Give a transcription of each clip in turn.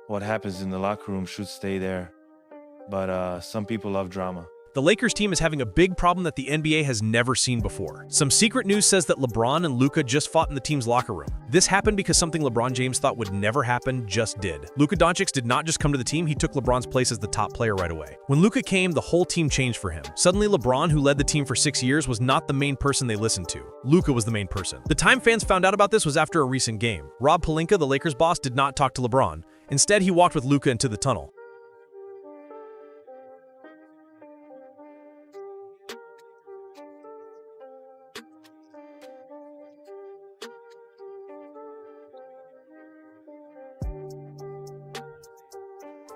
what happens in the locker room should stay there. But some people love drama. The Lakers team is having a big problem that the NBA has never seen before. Some secret news says that LeBron and Luka just fought in the team's locker room. This happened because something LeBron James thought would never happen just did. Luka Dončić did not just come to the team, he took LeBron's place as the top player right away. When Luka came, the whole team changed for him. Suddenly LeBron, who led the team for 6 years, was not the main person they listened to. Luka was the main person. The time fans found out about this was after a recent game. Rob Pelinka, the Lakers boss, did not talk to LeBron. Instead, he walked with Luka into the tunnel.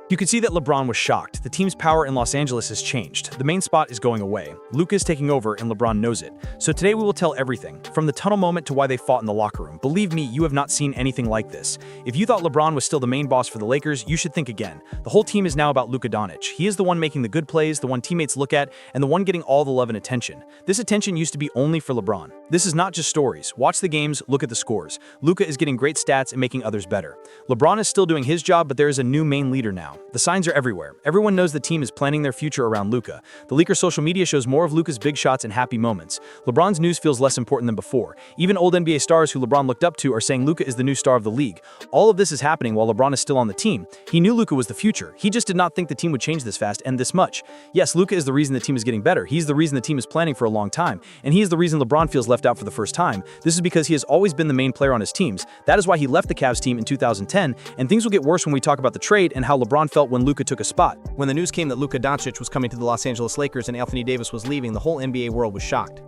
You could see that LeBron was shocked. The team's power in Los Angeles has changed. The main spot is going away. Luka is taking over, and LeBron knows it. So today we will tell everything, from the tunnel moment to why they fought in the locker room. Believe me, you have not seen anything like this. If you thought LeBron was still the main boss for the Lakers, you should think again. The whole team is now about Luka Dončić. He is the one making the good plays, the one teammates look at, and the one getting all the love and attention. This attention used to be only for LeBron. This is not just stories. Watch the games, look at the scores. Luka is getting great stats and making others better. LeBron is still doing his job, but there is a new main leader now. The signs are everywhere. Everyone knows the team is planning their future around Luka. The Lakers' social media shows more of Luka's big shots and happy moments. LeBron's news feels less important than before. Even old NBA stars who LeBron looked up to are saying Luka is the new star of the league. All of this is happening while LeBron is still on the team. He knew Luka was the future. He just did not think the team would change this fast and this much. Yes, Luka is the reason the team is getting better. He's the reason the team is planning for a long time. And he is the reason LeBron feels left out for the first time. This is because he has always been the main player on his teams. That is why he left the Cavs team in 2010, and things will get worse when we talk about the trade and how LeBron felt when Luka took a spot. When the news came that Luka Dončić was coming to the Los Angeles Lakers and Anthony Davis was leaving, the whole NBA world was shocked.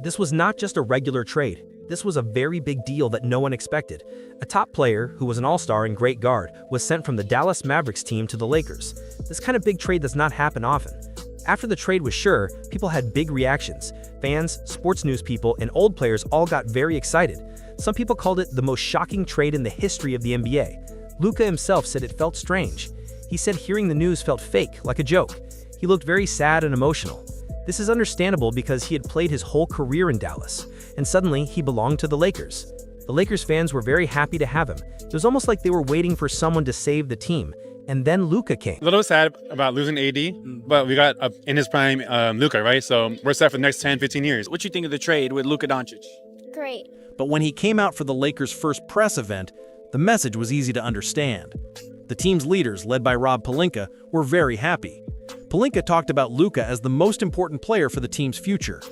This was not just a regular trade. This was a very big deal that no one expected. A top player, who was an all-star and great guard, was sent from the Dallas Mavericks team to the Lakers. This kind of big trade does not happen often. After the trade was sure, people had big reactions. Fans, sports news people, and old players all got very excited. Some people called it the most shocking trade in the history of the NBA. Luka himself said it felt strange. He said hearing the news felt fake, like a joke. He looked very sad and emotional. This is understandable because he had played his whole career in Dallas, and suddenly he belonged to the Lakers. The Lakers fans were very happy to have him. It was almost like they were waiting for someone to save the team. And then Luka came. A little sad about losing AD, but we got in his prime Luka, right? So we're set for the next 10, 15 years. What you think of the trade with Luka Dončić? Great. But when he came out for the Lakers' first press event, the message was easy to understand. The team's leaders, led by Rob Pelinka, were very happy. Pelinka talked about Luka as the most important player for the team's future.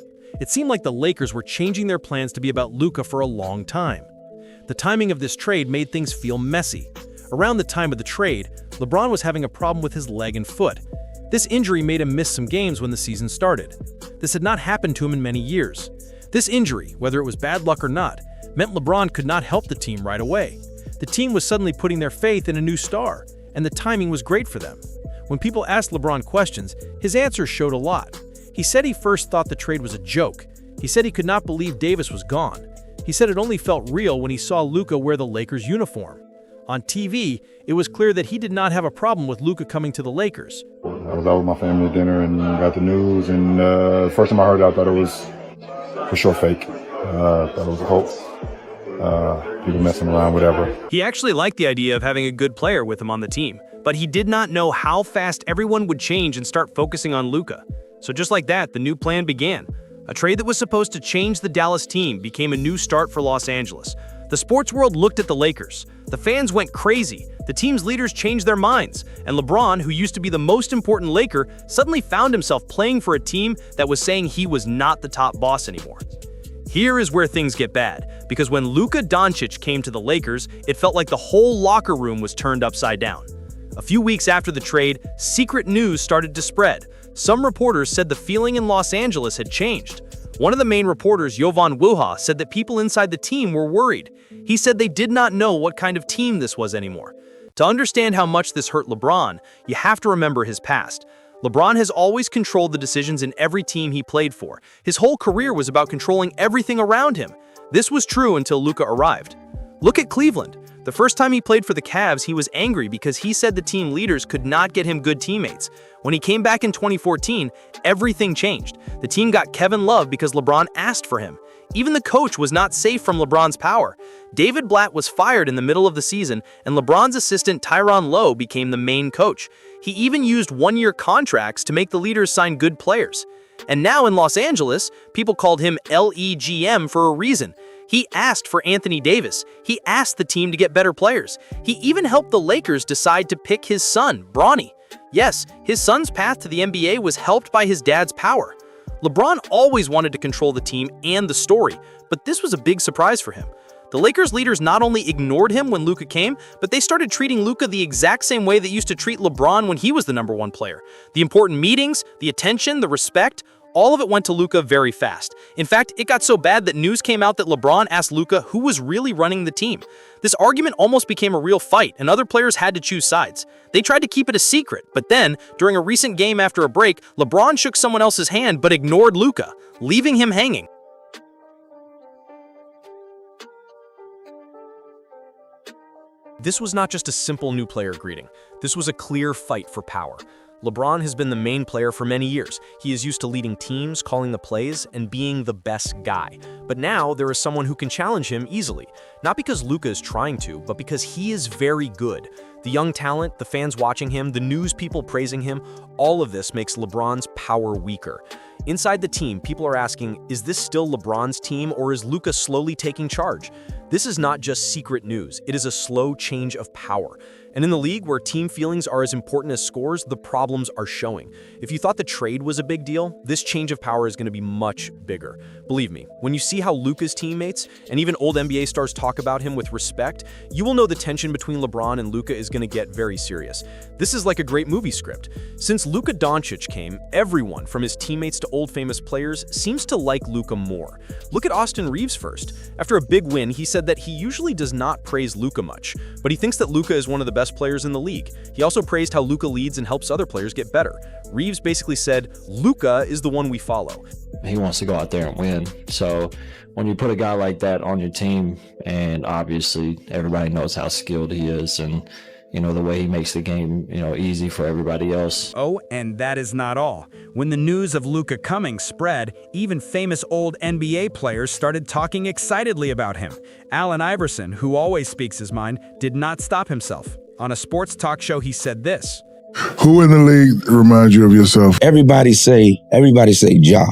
It seemed like the Lakers were changing their plans to be about Luka for a long time. The timing of this trade made things feel messy. Around the time of the trade, LeBron was having a problem with his leg and foot. This injury made him miss some games when the season started. This had not happened to him in many years. This injury, whether it was bad luck or not, meant LeBron could not help the team right away. The team was suddenly putting their faith in a new star, and the timing was great for them. When people asked LeBron questions, his answers showed a lot. He said he first thought the trade was a joke. He said he could not believe Davis was gone. He said it only felt real when he saw Luka wear the Lakers uniform. On TV, it was clear that he did not have a problem with Luka coming to the Lakers. I was out with my family at dinner and got the news, and the first time I heard it, I thought it was for sure fake. Thought it was a hoax. People messing around, whatever. He actually liked the idea of having a good player with him on the team, but he did not know how fast everyone would change and start focusing on Luka. So just like that, the new plan began. A trade that was supposed to change the Dallas team became a new start for Los Angeles. The sports world looked at the Lakers. The fans went crazy. The team's leaders changed their minds. And LeBron, who used to be the most important Laker, suddenly found himself playing for a team that was saying he was not the top boss anymore. Here is where things get bad, because when Luka Dončić came to the Lakers, it felt like the whole locker room was turned upside down. A few weeks after the trade, secret news started to spread. Some reporters said the feeling in Los Angeles had changed. One of the main reporters, Jovan Wuha, said that people inside the team were worried. He said they did not know what kind of team this was anymore. To understand how much this hurt LeBron, you have to remember his past. LeBron has always controlled the decisions in every team he played for. His whole career was about controlling everything around him. This was true until Luka arrived. Look at Cleveland. The first time he played for the Cavs, he was angry because he said the team leaders could not get him good teammates. When he came back in 2014, everything changed. The team got Kevin Love because LeBron asked for him. Even the coach was not safe from LeBron's power. David Blatt was fired in the middle of the season, and LeBron's assistant Tyronn Lue became the main coach. He even used one-year contracts to make the leaders sign good players. And now in Los Angeles, people called him LEGM for a reason. He asked for Anthony Davis. He asked the team to get better players. He even helped the Lakers decide to pick his son, Bronny. Yes, his son's path to the NBA was helped by his dad's power. LeBron always wanted to control the team and the story, but this was a big surprise for him. The Lakers leaders not only ignored him when Luka came, but they started treating Luka the exact same way they used to treat LeBron when he was the #1 player. The important meetings, the attention, the respect, all of it went to Luka very fast. In fact, it got so bad that news came out that LeBron asked Luka who was really running the team. This argument almost became a real fight, and other players had to choose sides. They tried to keep it a secret, but then, during a recent game after a break, LeBron shook someone else's hand but ignored Luka, leaving him hanging. This was not just a simple new player greeting. This was a clear fight for power. LeBron has been the main player for many years. He is used to leading teams, calling the plays, and being the best guy. But now there is someone who can challenge him easily. Not because Luka is trying to, but because he is very good. The young talent, the fans watching him, the news people praising him, all of this makes LeBron's power weaker. Inside the team, people are asking, is this still LeBron's team or is Luka slowly taking charge? This is not just secret news, it is a slow change of power. And in the league where team feelings are as important as scores, the problems are showing. If you thought the trade was a big deal, this change of power is going to be much bigger. Believe me, when you see how Luka's teammates and even old NBA stars talk about him with respect, you will know the tension between LeBron and Luka is going to get very serious. This is like a great movie script. Since Luka Dončić came, everyone, from his teammates to old famous players, seems to like Luka more. Look at Austin Reeves first. After a big win, he said that he usually does not praise Luka much, but he thinks that Luka is one of the best players in the league. He also praised how Luka leads and helps other players get better. Reeves basically said, Luka is the one we follow. He wants to go out there and win. So when you put a guy like that on your team, and obviously everybody knows how skilled he is and the way he makes the game, easy for everybody else. Oh, and that is not all. When the news of Luka coming spread, even famous old NBA players started talking excitedly about him. Allen Iverson, who always speaks his mind, did not stop himself. On a sports talk show, he said this. Who in the league reminds you of yourself? Everybody say Ja.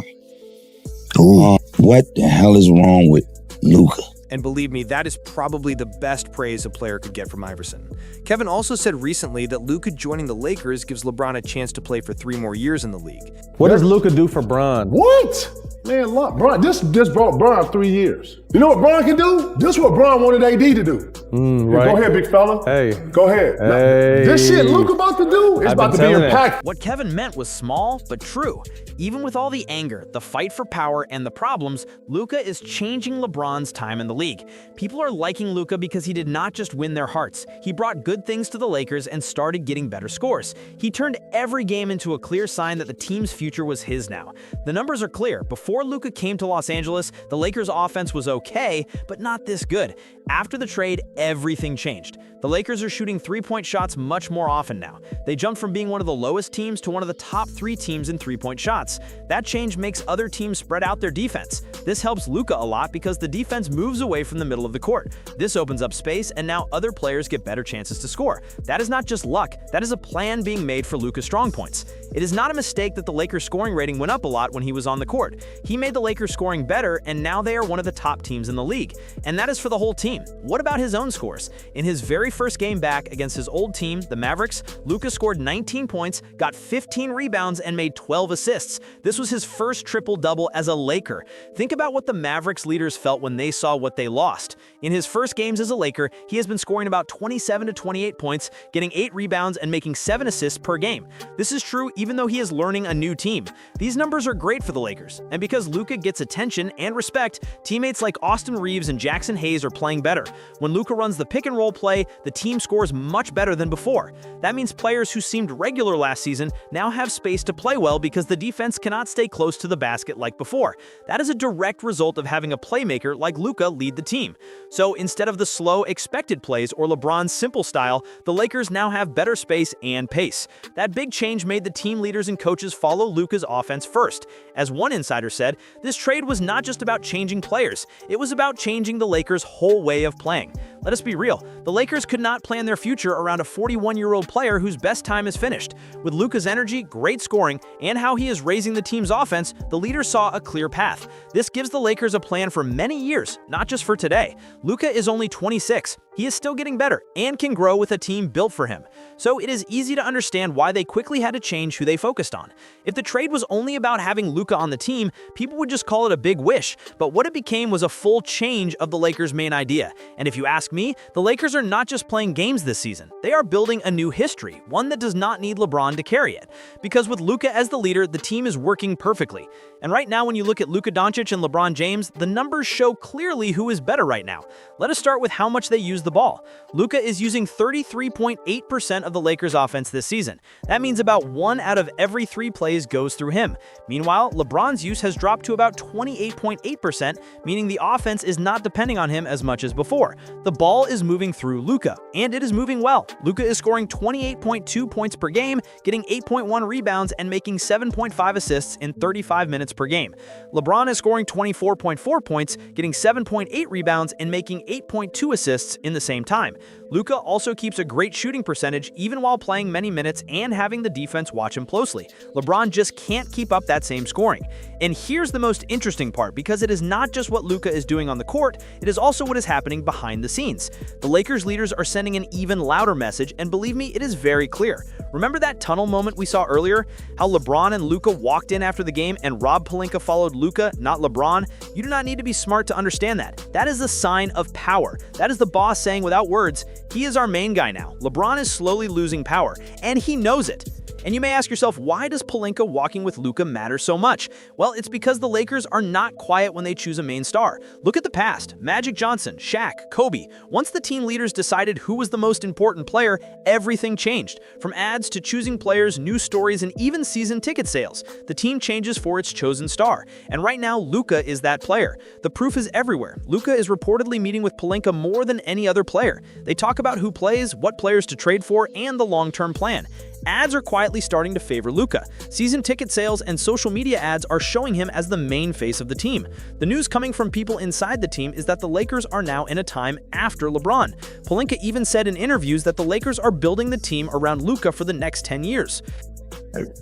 What the hell is wrong with Luka? And believe me, that is probably the best praise a player could get from Iverson. Kevin also said recently that Luka joining the Lakers gives LeBron a chance to play for 3 more years in the league. What does Luka do for Bron? What? Man, look, Bron, this brought Bron 3 years. You know what Bron can do? This is what Bron wanted AD to do. Right. Go ahead, big fella. Hey. Go ahead. Hey. Now, this shit Luka about to do is about to be impactful. What Kevin meant was small, but true. Even with all the anger, the fight for power, and the problems, Luka is changing LeBron's time in the league. People are liking Luka because he did not just win their hearts. He brought good things to the Lakers and started getting better scores. He turned every game into a clear sign that the team's future was his now. The numbers are clear. Before Luka came to Los Angeles, the Lakers' offense was okay, but not this good. After the trade, everything changed. The Lakers are shooting three-point shots much more often now. They jumped from being one of the lowest teams to one of the top 3 teams in three-point shots. That change makes other teams spread out their defense. This helps Luka a lot because the defense moves away from the middle of the court. This opens up space, and now other players get better chances to score. That is not just luck, that is a plan being made for Luka's strong points. It is not a mistake that the Lakers' scoring rating went up a lot when he was on the court. He made the Lakers scoring better, and now they are one of the top teams in the league. And that is for the whole team. What about his own scores? In his very first game back against his old team, the Mavericks, Luka scored 19 points, got 15 rebounds, and made 12 assists. This was his first triple-double as a Laker. Think about what the Mavericks leaders felt when they saw what they lost. In his first games as a Laker, he has been scoring about 27 to 28 points, getting 8 rebounds, and making 7 assists per game. This is true even though he is learning a new team. These numbers are great for the Lakers, and because because Luka gets attention and respect, teammates like Austin Reeves and Jackson Hayes are playing better. When Luka runs the pick-and-roll play, the team scores much better than before. That means players who seemed regular last season now have space to play well because the defense cannot stay close to the basket like before. That is a direct result of having a playmaker like Luka lead the team. So instead of the slow, expected plays or LeBron's simple style, the Lakers now have better space and pace. That big change made the team leaders and coaches follow Luka's offense first. As one insider said, this trade was not just about changing players, it was about changing the Lakers' whole way of playing. Let us be real, the Lakers could not plan their future around a 41-year-old player whose best time is finished. With Luka's energy, great scoring, and how he is raising the team's offense, the leaders saw a clear path. This gives the Lakers a plan for many years, not just for today. Luka is only 26. He is still getting better and can grow with a team built for him. So it is easy to understand why they quickly had to change who they focused on. If the trade was only about having Luka on the team, people would just call it a big wish, but what it became was a full change of the Lakers' main idea. And if you ask me, the Lakers are not just playing games this season. They are building a new history, one that does not need LeBron to carry it. Because with Luka as the leader, the team is working perfectly. And right now, when you look at Luka Dončić and LeBron James, the numbers show clearly who is better right now. Let us start with how much they use the ball. Luka is using 33.8% of the Lakers' offense this season. That means about 1 out of every 3 plays goes through him. Meanwhile, LeBron's use has dropped to about 28.8%, meaning the offense is not depending on him as much as before. The ball is moving through Luka, and it is moving well. Luka is scoring 28.2 points per game, getting 8.1 rebounds, and making 7.5 assists in 35 minutes per game. LeBron is scoring 24.4 points, getting 7.8 rebounds, and making 8.2 assists in the same time. Luka also keeps a great shooting percentage even while playing many minutes and having the defense watch him closely. LeBron just can't keep up that same scoring. And here's the most interesting part, because it is not just what Luka is doing on the court, it is also what is happening behind the scenes. The Lakers leaders are sending an even louder message, and believe me, it is very clear. Remember that tunnel moment we saw earlier? How LeBron and Luka walked in after the game and Rob Pelinka followed Luka, not LeBron? You do not need to be smart to understand that. That is a sign of power. That is the boss saying without words, he is our main guy now. LeBron is slowly losing power, and he knows it. And you may ask yourself, why does Pelinka walking with Luka matter so much? Well, it's because the Lakers are not quiet when they choose a main star. Look at the past. Magic Johnson, Shaq, Kobe. Once the team leaders decided who was the most important player, everything changed. From ads to choosing players, news stories, and even season ticket sales. The team changes for its chosen star. And right now, Luka is that player. The proof is everywhere. Luka is reportedly meeting with Pelinka more than any other player. They talk about who plays, what players to trade for, and the long-term plan. Ads are quietly starting to favor Luka. Season ticket sales and social media ads are showing him as the main face of the team. The news coming from people inside the team is that the Lakers are now in a time after LeBron. Pelinka even said in interviews that the Lakers are building the team around Luka for the next 10 years.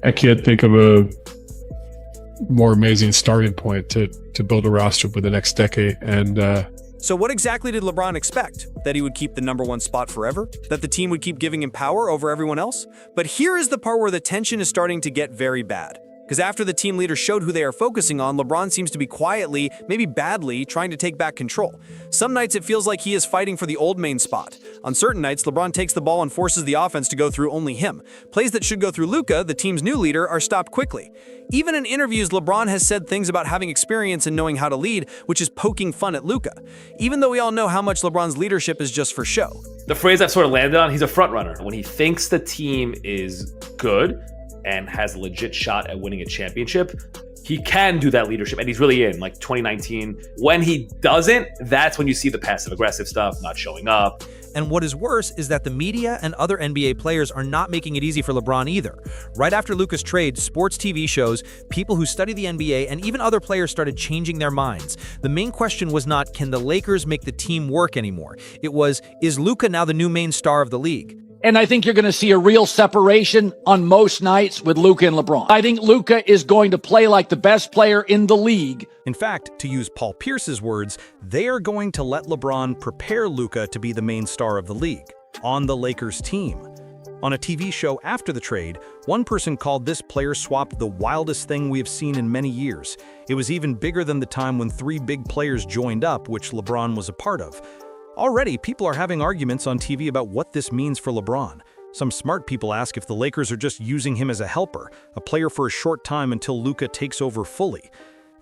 I can't think of a more amazing starting point to build a roster for the next decade. And So what exactly did LeBron expect? That he would keep the #1 spot forever? That the team would keep giving him power over everyone else? But here is the part where the tension is starting to get very bad. Because after the team leaders showed who they are focusing on, LeBron seems to be quietly, maybe badly, trying to take back control. Some nights it feels like he is fighting for the old main spot. On certain nights, LeBron takes the ball and forces the offense to go through only him. Plays that should go through Luka, the team's new leader, are stopped quickly. Even in interviews, LeBron has said things about having experience and knowing how to lead, which is poking fun at Luka. Even though we all know how much LeBron's leadership is just for show. The phrase I've sort of landed on, he's a front runner. When he thinks the team is good and has a legit shot at winning a championship, he can do that leadership, and he's really in, like 2019. When he doesn't, that's when you see the passive-aggressive stuff, not showing up. And what is worse is that the media and other NBA players are not making it easy for LeBron either. Right after Luka's trade, sports TV shows, people who study the NBA, and even other players started changing their minds. The main question was not, can the Lakers make the team work anymore? It was, is Luka now the new main star of the league? And I think you're going to see a real separation on most nights with Luka and LeBron. I think Luka is going to play like the best player in the league. In fact, to use Paul Pierce's words, they are going to let LeBron prepare Luka to be the main star of the league, on the Lakers team. On a TV show after the trade, one person called this player swap the wildest thing we have seen in many years. It was even bigger than the time when 3 big players joined up, which LeBron was a part of. Already, people are having arguments on TV about what this means for LeBron. Some smart people ask if the Lakers are just using him as a helper, a player for a short time until Luka takes over fully.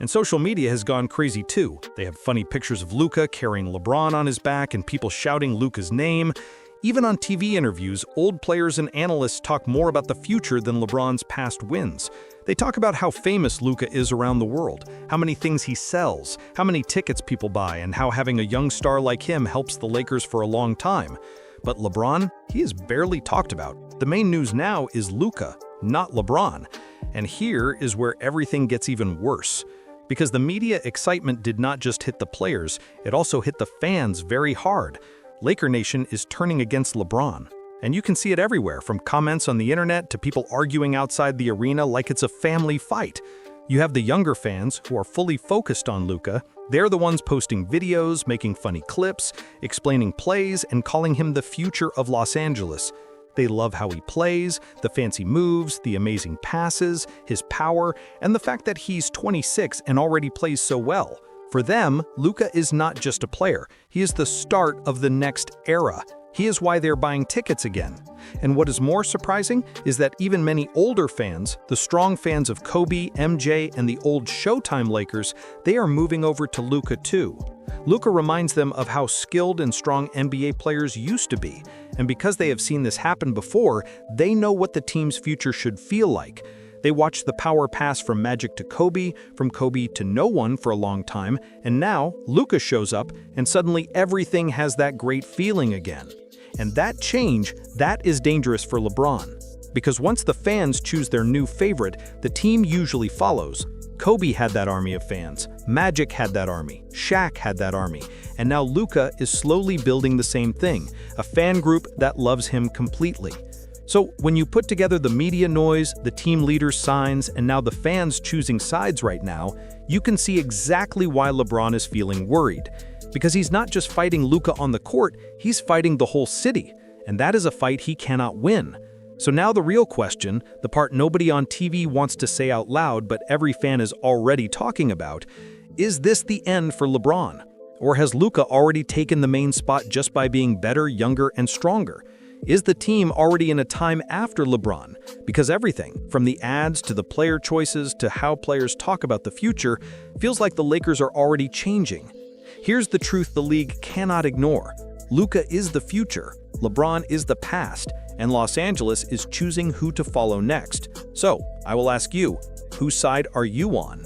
And social media has gone crazy too. They have funny pictures of Luka carrying LeBron on his back and people shouting Luka's name. Even on TV interviews, old players and analysts talk more about the future than LeBron's past wins. They talk about how famous Luka is around the world, how many things he sells, how many tickets people buy, and how having a young star like him helps the Lakers for a long time. But LeBron, he is barely talked about. The main news now is Luka, not LeBron. And here is where everything gets even worse. Because the media excitement did not just hit the players, it also hit the fans very hard. Laker Nation is turning against LeBron. And you can see it everywhere, from comments on the internet to people arguing outside the arena like it's a family fight. You have the younger fans who are fully focused on Luka. They're the ones posting videos, making funny clips, explaining plays, and calling him the future of Los Angeles. They love how he plays, the fancy moves, the amazing passes, his power, and the fact that he's 26 and already plays so well. For them, Luka is not just a player. He is the start of the next era. He is why they're buying tickets again. And what is more surprising is that even many older fans, the strong fans of Kobe, MJ, and the old Showtime Lakers, they are moving over to Luka too. Luka reminds them of how skilled and strong NBA players used to be. And because they have seen this happen before, they know what the team's future should feel like. They watched the power pass from Magic to Kobe, from Kobe to no one for a long time, and now Luka shows up and suddenly everything has that great feeling again. And that change, that is dangerous for LeBron. Because once the fans choose their new favorite, the team usually follows. Kobe had that army of fans, Magic had that army, Shaq had that army, and now Luka is slowly building the same thing, a fan group that loves him completely. So when you put together the media noise, the team leaders' signs, and now the fans choosing sides right now, you can see exactly why LeBron is feeling worried. Because he's not just fighting Luka on the court, he's fighting the whole city, and that is a fight he cannot win. So now the real question, the part nobody on TV wants to say out loud but every fan is already talking about, is this the end for LeBron? Or has Luka already taken the main spot just by being better, younger, and stronger? Is the team already in a time after LeBron? Because everything, from the ads to the player choices to how players talk about the future, feels like the Lakers are already changing. Here's the truth the league cannot ignore. Luka is the future, LeBron is the past, and Los Angeles is choosing who to follow next. So, I will ask you, whose side are you on?